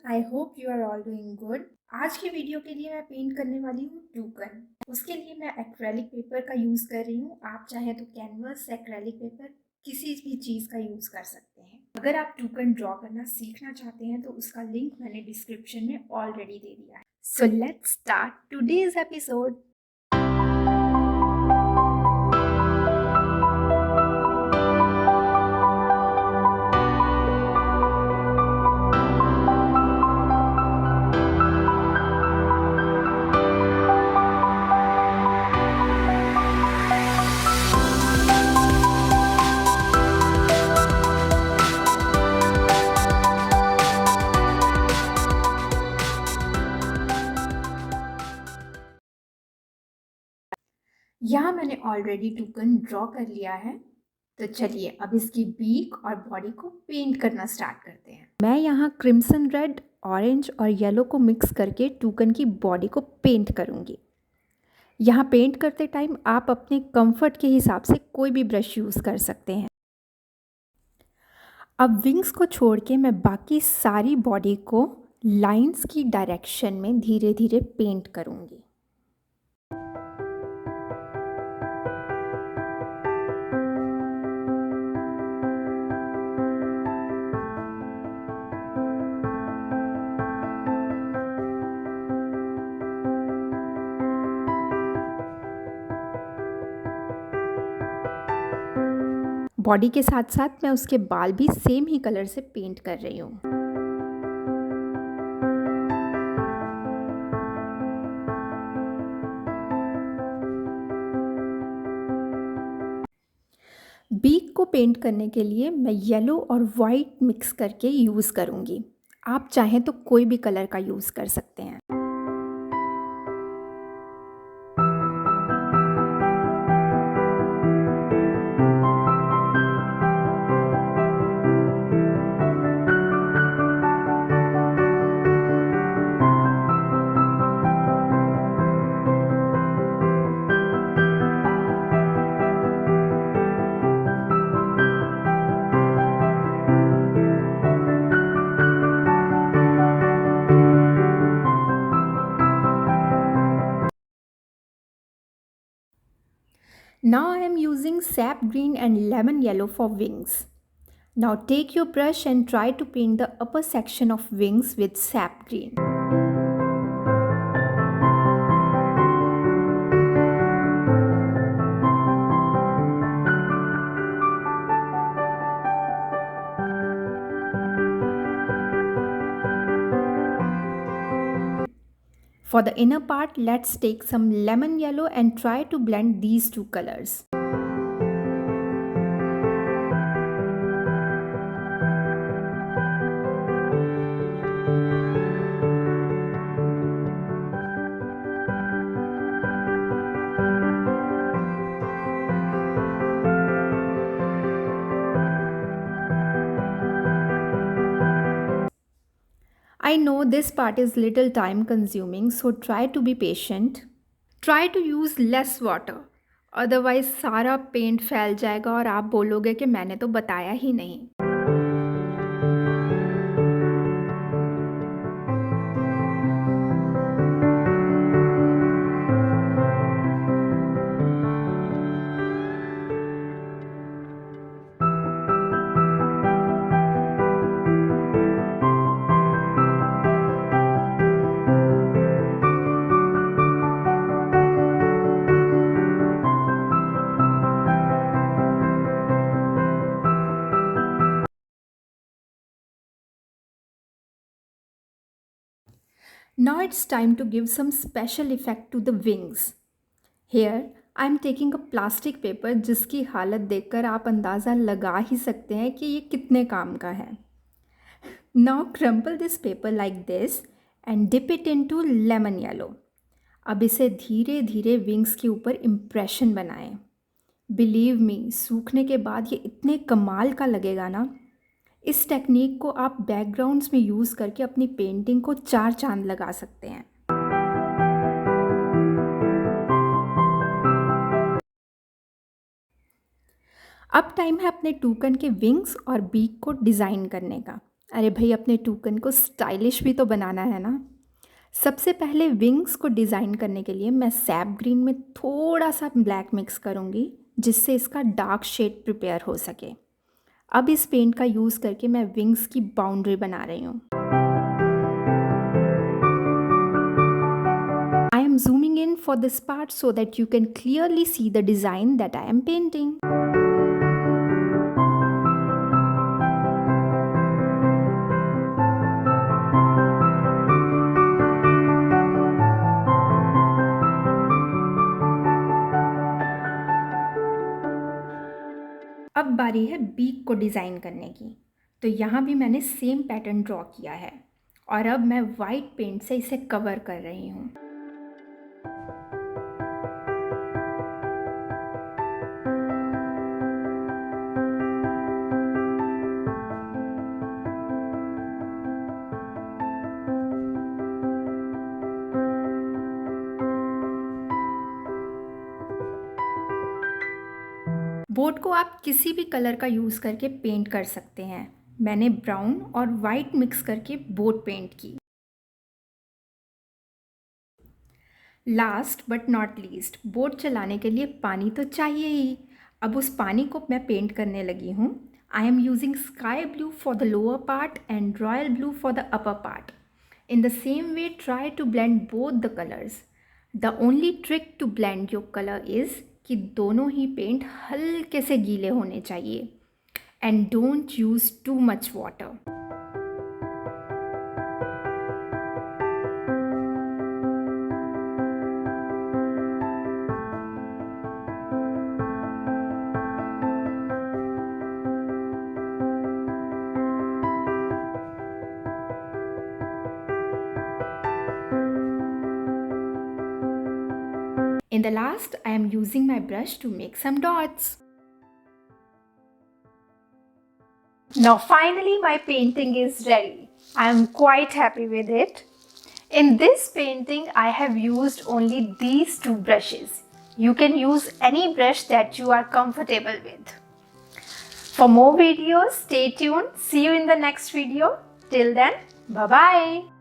I hope you are all doing good. आज की video के लिए मैं पेंट करने वाली हूँ टूकन। उसके लिए मैं एक्रेलिक पेपर का यूज़ कर रही हूँ। आप चाहे तो कैनवस, एक्रेलिक पेपर, किसी भी चीज़ का यूज़ कर सकते हैं। अगर आप टूकन ड्रॉ करना सीखना चाहते हैं तो उसका लिंक मैंने डिस्क्रिप्शन में ऑलरेडी दे दिया है। So let's start today's episode. यहाँ मैंने ऑलरेडी टूकन ड्रॉ कर लिया है। तो चलिए अब इसकी बीक और बॉडी को पेंट करना स्टार्ट करते हैं। मैं यहाँ क्रिम्सन रेड, ऑरेंज और येलो को मिक्स करके टूकन की बॉडी को पेंट करूँगी। यहाँ पेंट करते टाइम आप अपने कंफर्ट के हिसाब से कोई भी ब्रश यूज़ कर सकते हैं। अब विंग्स को छोड़ के मैं बाकी सारी बॉडी को लाइंस की डायरेक्शन में धीरे धीरे पेंट करूँगी। बॉडी के साथ साथ मैं उसके बाल भी सेम ही कलर से पेंट कर रही हूँ। बीक को पेंट करने के लिए मैं येलो और वाइट मिक्स करके यूज़ करूँगी। आप चाहें तो कोई भी कलर का यूज़ कर सकते हैं। Now I am using sap green and lemon yellow for wings. Now take your brush and try to paint the upper section of wings with sap green. For the inner part, let's take some lemon yellow and try to blend these two colors. I know this part is little time consuming, so try to be patient. Try to use less water, otherwise सारा paint फैल जाएगा और आप बोलोगे कि मैंने तो बताया ही नहीं। Now it's time to give some special effect to the wings. Here I am taking a plastic paper जिसकी हालत देखकर आप अंदाज़ा लगा ही सकते हैं कि ये कितने काम का है। Now crumple this paper like this and dip it into lemon yellow. अब इसे धीरे धीरे विंग्स के ऊपर इम्प्रेशन बनाएं। बिलीव मी, सूखने के बाद ये इतने कमाल का लगेगा ना। इस टेक्निक को आप बैकग्राउंड्स में यूज़ करके अपनी पेंटिंग को चार चांद लगा सकते हैं। अब टाइम है अपने टूकन के विंग्स और बीक को डिज़ाइन करने का। अरे भाई, अपने टूकन को स्टाइलिश भी तो बनाना है ना। सबसे पहले विंग्स को डिज़ाइन करने के लिए मैं सैप ग्रीन में थोड़ा सा ब्लैक मिक्स करूँगी, जिससे इसका डार्क शेड प्रिपेयर हो सके। अब इस पेंट का यूज़ करके मैं विंग्स की बाउंड्री बना रही हूँ। I am zooming in for this part so that you can clearly see the design that I am painting. अब बारी है बीक को डिज़ाइन करने की। तो यहाँ भी मैंने सेम पैटर्न ड्रॉ किया है और अब मैं वाइट पेंट से इसे कवर कर रही हूँ। बोर्ड को आप किसी भी कलर का यूज़ करके पेंट कर सकते हैं। मैंने ब्राउन और वाइट मिक्स करके बोर्ड पेंट की। Last but not least, board चलाने के लिए पानी तो चाहिए ही। अब उस पानी को मैं पेंट करने लगी हूँ। I am using sky blue for the lower part and royal blue for the upper part. In the same way, try to blend both the colors. The only trick to blend your color is कि दोनों ही paint हल्के से गीले होने चाहिए and don't use too much water. In the last, I am using my brush to make some dots. Now finally my painting is ready. I am quite happy with it. In this painting I have used only these two brushes. You can use any brush that you are comfortable with. For more videos, stay tuned. See you in the next video. Till then, bye-bye.